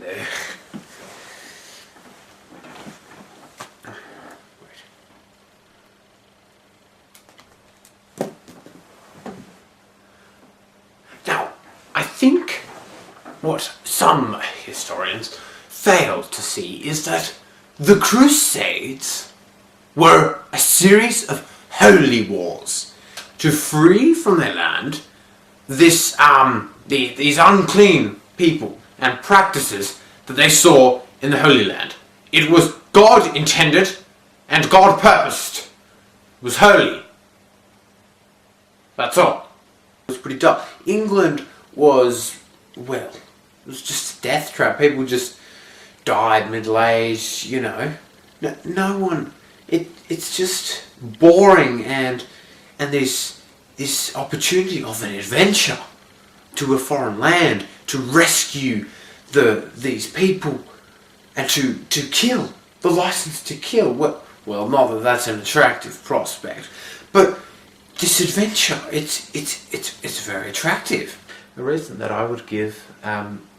there. Now, I think what some historians fail to see is that the Crusades were a series of holy wars to free from their land these unclean people and practices that they saw in the Holy Land. It was God intended and God purposed. It was holy. That's all. It was pretty dull. England was, well, it was just a death trap. People just died middle-aged, you know. No one. It's just boring, and this opportunity of an adventure to a foreign land, to rescue these people, and to kill, the license to kill. Well, not that that's an attractive prospect, but this adventure, it's very attractive. The reason that I would give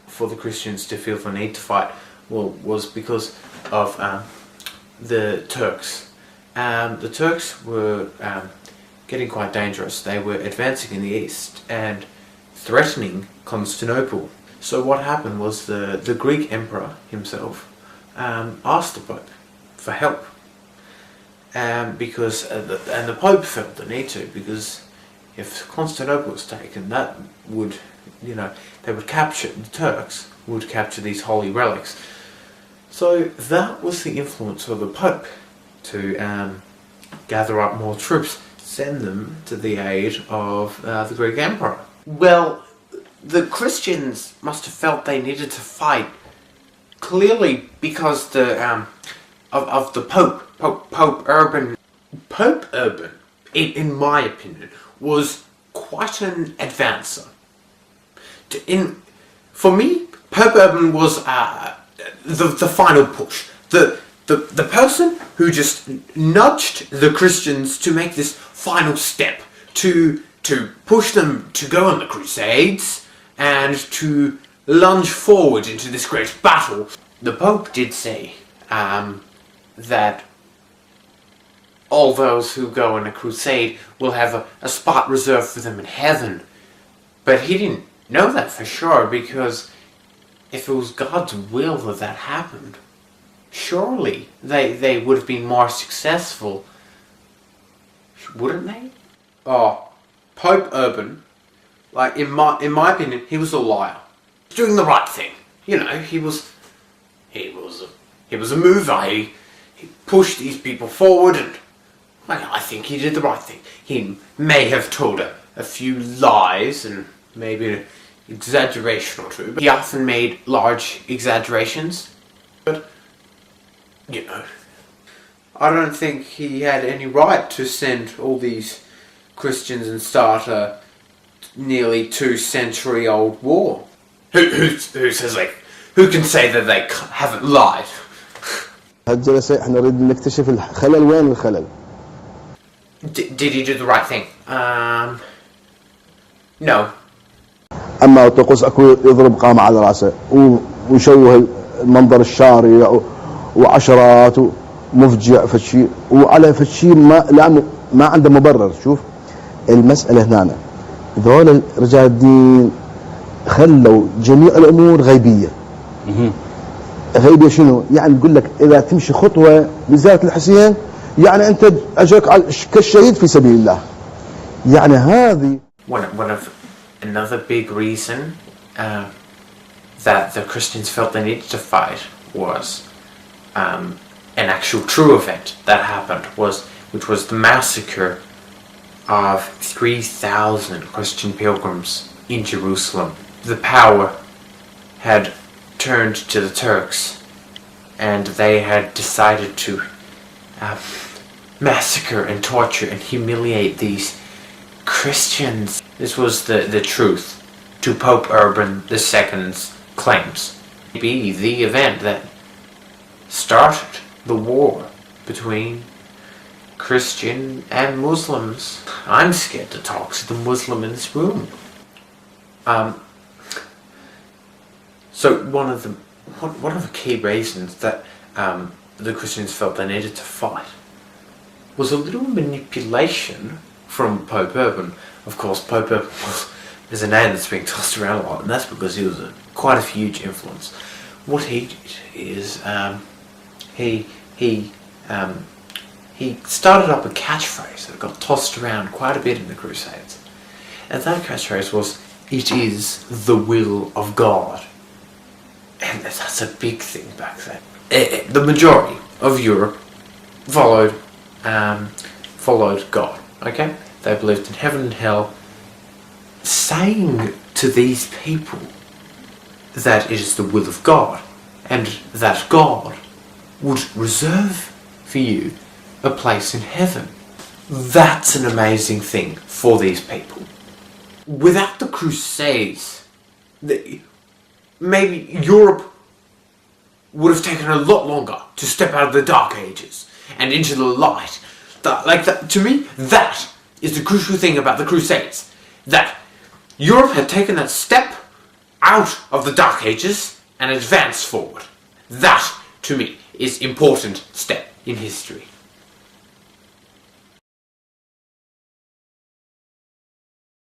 for the Christians to feel the need to fight, well, was because of the Turks. The Turks were getting quite dangerous. They were advancing in the east and threatening Constantinople. So what happened was the Greek emperor himself asked the Pope for help, because and the Pope felt the need to, because if Constantinople was taken, that would, you know, they would capture, the Turks would capture these holy relics. So that was the influence of the Pope to gather up more troops, send them to the aid of the Greek emperor. Well, the Christians must have felt they needed to fight, clearly because of the Pope Urban. Pope Urban, in my opinion, was quite an advancer. For me, Pope Urban was the final push. The person who just nudged the Christians to make this final step, to push them to go on the Crusades and to lunge forward into this great battle. The Pope did say that all those who go on a crusade will have a spot reserved for them in heaven. But he didn't know that for sure, because if it was God's will that happened, surely they would have been more successful, wouldn't they? Oh, Pope Urban, like in my opinion, he was a liar. He was doing the right thing. You know, he was a mover. He pushed these people forward, and well, I think he did the right thing. He may have told a few lies and maybe an exaggeration or two, but he often made large exaggerations. But, you know, I don't think he had any right to send all these Christians and start a nearly 2-century-old war. Who says, like, who can say that they haven't lied? هالجلسة احنا نريد نكتشف الخلل وين الخلل. Did he do the right thing? No. أما طقوس أكو يضرب قامة على رأسه ويشوه المنظر الشارع وعشرات مفجع فشي، وعلى فشي ما عنده مبرر. شوف المسألة هنا، ذول رجال الدين خلوا جميع الأمور غيبية. غيبية شنو؟ يعني يقول لك إذا تمشي خطوة بزيارة الحسين يعني أنت أجرك كالشهيد في سبيل الله. يعني هذه one of another big reason that the Christians felt they needed to fight was an actual true event that happened, which was the massacre of 3,000 Christian pilgrims in Jerusalem. The power had turned to the Turks, and they had decided to massacre and torture and humiliate these Christians. This was the truth to Pope Urban II's claims. Be the event that started the war between Christian and Muslims. I'm scared to talk to the Muslim in this room. So one of the one of the key reasons that the Christians felt they needed to fight was a little manipulation from Pope Urban. Of course, Pope Urban is a name that's being tossed around a lot, and that's because he was quite a huge influence. What he did is he started up a catchphrase that got tossed around quite a bit in the Crusades, and that catchphrase was, "It is the will of God." And that's a big thing back then. The majority of Europe followed God. Okay, they believed in heaven and hell. Saying to these people that it is the will of God and that God would reserve for you a place in heaven, that's an amazing thing for these people. Without the Crusades, maybe Europe would have taken a lot longer to step out of the Dark Ages and into the light. To me, that is the crucial thing about the Crusades. That Europe had taken that step out of the Dark Ages and advanced forward. That, to me, is an important step in history.